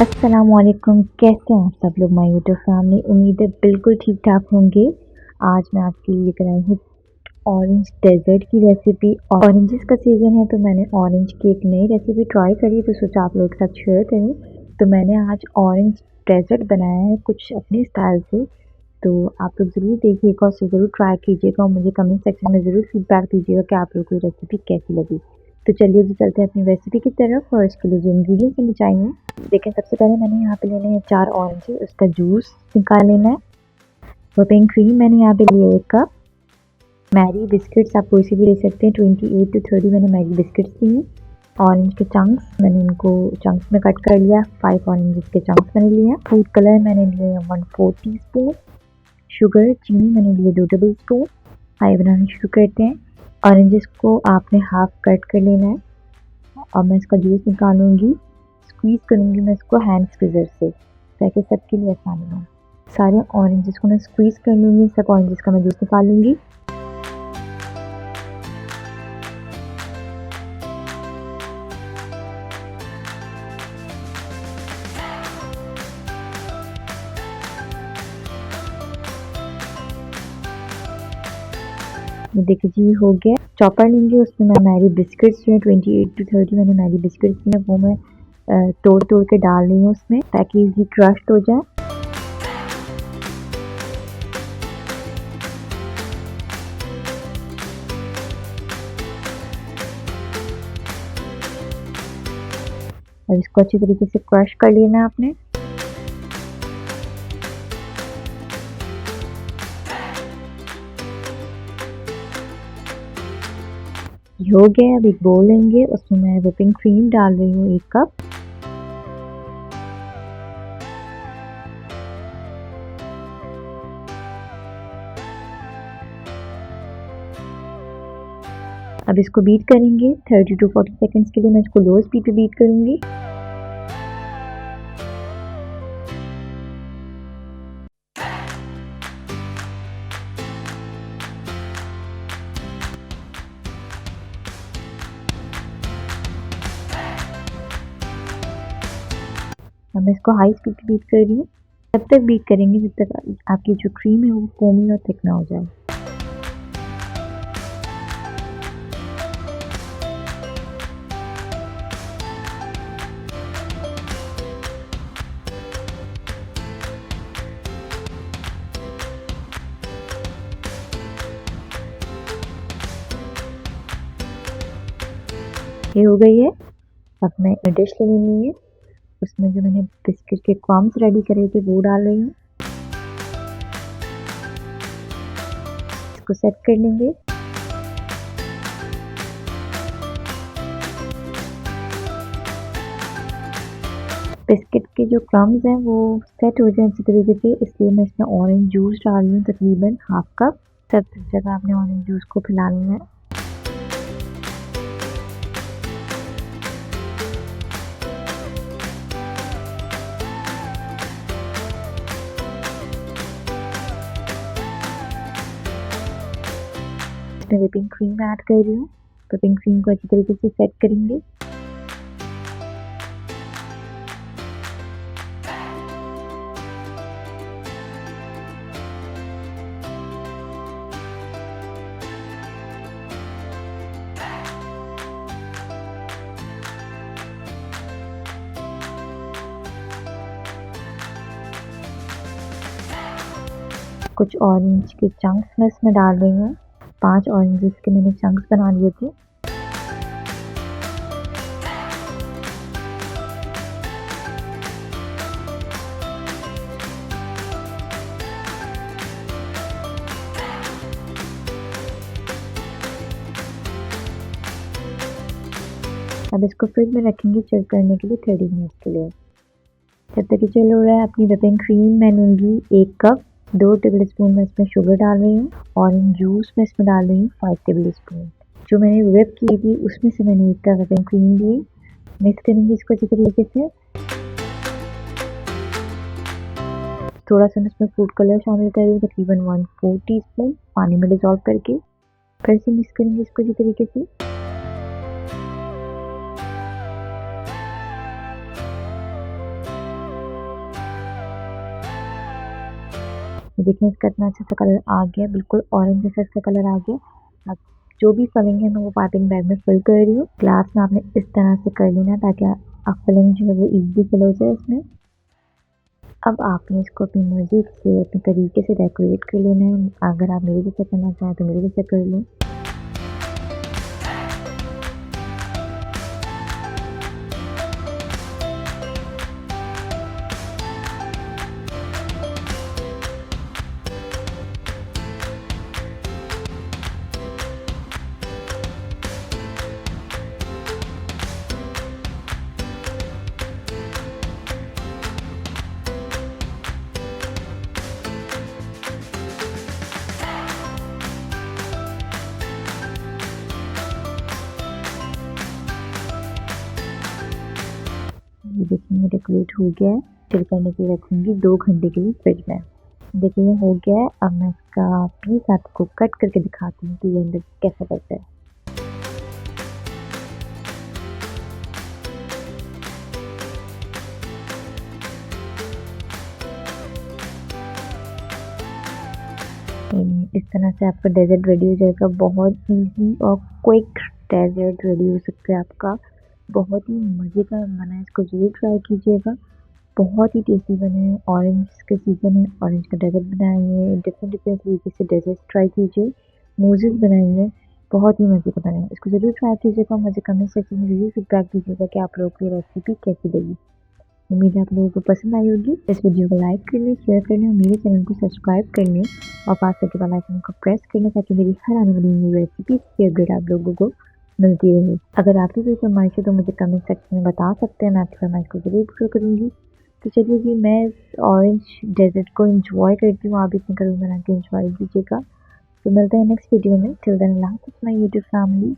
अस्सलामुअलैकुम, कैसे हैं आप सब लोग माय यूट्यूब फैमिली। उम्मीद है बिल्कुल ठीक ठाक होंगे। आज मैं आपके लिए लेकर आई हूँ ऑरेंज डेजर्ट की रेसिपी। ऑरेंजेस का सीज़न है तो मैंने ऑरेंज की एक नई रेसिपी ट्राई करी तो सोचा आप लोगों के साथ शेयर करूँ। तो मैंने आज ऑरेंज डेजर्ट बनाया है कुछ अपने स्टाइल से। तो आप लोग ज़रूर देखिएगा और ज़रूर ट्राई कीजिएगा और मुझे कमेंट सेक्शन में ज़रूर फीडबैक दीजिएगा कि आप लोगों को ये रेसिपी कैसी लगी। तो चलिए जी चलते हैं अपनी रेसिपी की तरफ। और इसके लिए जो इंग्रेडिएंट्स हमें चाहिए, देखें सबसे पहले मैंने यहाँ पे लेने हैं 4 ऑरेंजेस, उसका जूस निकाल लेना है। व्हिपिंग क्रीम मैंने यहाँ पे लिया 1 कप। मैरी बिस्किट्स आप कोई सी भी ले सकते हैं, 28 to 30 मैंने मैरी बिस्किट्स लिए। ऑरेंज के चंक्स मैंने इनको चंक्स में कट कर लिया, 5 ऑरेंजेस के चंक्स मैंने लिए। फूड कलर मैंने लिए 1/4 टीस्पून। शुगर चीनी मैंने लिए 2 टेबल स्पून। आइए बनाना शुरू करते हैं। ऑरेंजेस को आपने हाफ कट कर लेना है और मैं इसका जूस निकालूंगी, स्क्वीज़ करूँगी मैं इसको हैंड स्क्वीज़र से ताकि सबके लिए आसानी हो। सारे ऑरेंजेस को मैं स्क्वीज़ कर लूँगी, सब ऑरेंजेस का मैं जूस निकालूंगी। ये देखिए जी हो गया। चॉपर लेंगे, उसमें मैं मैरी बिस्किट्स जो है 28 to 30 मैंने मैरी बिस्किट्स लिए वो मैं तोड़ तोड़ के डाल रही हूँ उसमें ताकि इजी क्रश्ड हो जाए। और इसको अच्छी तरीके से क्रश कर लेना है आपने। ये हो गया। अब एक बोल लेंगे, उसमें मैं व्हिपिंग क्रीम डाल रही हूँ 1 कप। अब इसको बीट करेंगे 30 to 40 सेकेंड्स के लिए। मैं इसको लो स्पीड पे बीट करूँगी। अब मैं इसको हाई स्पीड पे बीट कर रही हूँ। तब तक बीट करेंगे जब तक आपकी जो क्रीम है वो फोमी और थिक ना हो जाए। ये हो गई है। अब मैं डिश ले लेनी है, उसमें जो मैंने बिस्किट के क्रम्स रेडी करे थे वो डाल रही हूँ। इसको सेट कर लेंगे। बिस्किट के जो क्रम्स हैं वो सेट हो जाए अच्छी तरीके से, इसलिए मैं इसमें ऑरेंज जूस डाल रही हूँ तकरीबन हाफ कप। सब जगह आपने ऑरेंज जूस को फैला लेना है। इसमें व्हिपिंग क्रीम ऐड कर रही हूँ। व्हिपिंग क्रीम को अच्छी तरीके से सेट करेंगे। कुछ ऑरेंज के चंक्स मैं इसमें डाल रही हूँ। 5 ऑरेंजेस के मैंने चंक्स बना लिए थे। अब इसको फ्रिज में रखेंगे चिल करने के लिए 30 मिनट्स के लिए। जब तक ये चिल हो रहा है, अपनी व्हिपिंग क्रीम मैं लूँगी 1 कप। 2 टेबल स्पून मैं इसमें शुगर डाल रही हूँ। ऑरेंज जूस मैं इसमें डाल रही हूँ 5 टेबल स्पून। जो मैंने व्हिप की थी उसमें से मैंने 1 कप व्हिपिंग क्रीम ली। मिक्स करेंगे इसको अच्छी तरीके से। थोड़ा सा मैं इसमें फूड कलर शामिल कर रही हूँ, तकरीबन 1/4 टीस्पून, पानी में डिज़ोल्व करके। फिर से मिक्स करेंगे इसको अच्छी तरीके से। ये देखिए इसका इतना अच्छा सा कलर आ गया, बिल्कुल ऑरेंज जैसा इसका कलर आ गया। अब जो भी फिलिंग है मैं वो पाइपिंग बैग में फिल कर रही हूँ। ग्लास में आपने इस तरह से कर लेना ताकि आप फिलिंग जो है वो इजीली फिल हो जाए इसमें। अब आपने इसको अपनी मर्जी से अपने तरीके से डेकोरेट कर लेना है। अगर आप मेरे जैसे करना चाहें तो मेरे जैसे कर लें। ये देखिए ये डेकोरेट हो गया है। चिल करने के लिए रखूँगी 2 घंटे के लिए फ्रिज में। देखिए ये हो गया है। अब मैं इसका पीस आपको कट करके दिखाती हूँ कि ये अंदर कैसा बनता है। इस तरह से आपका डेजर्ट रेडी हो जाएगा। बहुत इजी और क्विक डेजर्ट रेडी हो सकता है आपका। बहुत ही मज़े का बना है, इसको ज़रूर ट्राई कीजिएगा। बहुत ही टेस्टी बने हैं। ऑरेंज का सीज़न है, ऑरेंज का डेजर्ट बनाएंगे। डिफरेंट डिफरेंट तरीके से डेजर्ट ट्राई कीजिए। मोजेस बनाएंगे, बहुत ही मज़े का बना है। इसको ज़रूर ट्राई कीजिएगा। मुझे कमेंट सेक्शन में ज़रूर फीडबैक दीजिएगा कि आप लोगों को ये रेसिपी कैसी लगी। उम्मीद है आप लोगों को पसंद आई होगी। इस वीडियो को लाइक कर लें, शेयर कर लें और मेरे चैनल को सब्सक्राइब कर लें और पास के बेल आइकन को प्रेस कर लें ताकि मेरी हर आने वाली न्यू रेसिपीज़ की अपडेट आप लोगों को मिलती रहे। अगर आपकी कोई फरमाइश है तो मुझे कमेंट सेक्शन में बता सकते हैं, मैं आपकी फरमाइश को ज़रूर पूरा करूँगी। तो चलिए जी, मैं इस ऑरेंज डेजर्ट को इंजॉय करती हूँ। आप इतने करूँ बना के इंजॉय कीजिएगा। तो मिलते हैं नेक्स्ट वीडियो में। टिल देन अल्लाह हाफ़िज़ माय यूट्यूब फैमिली।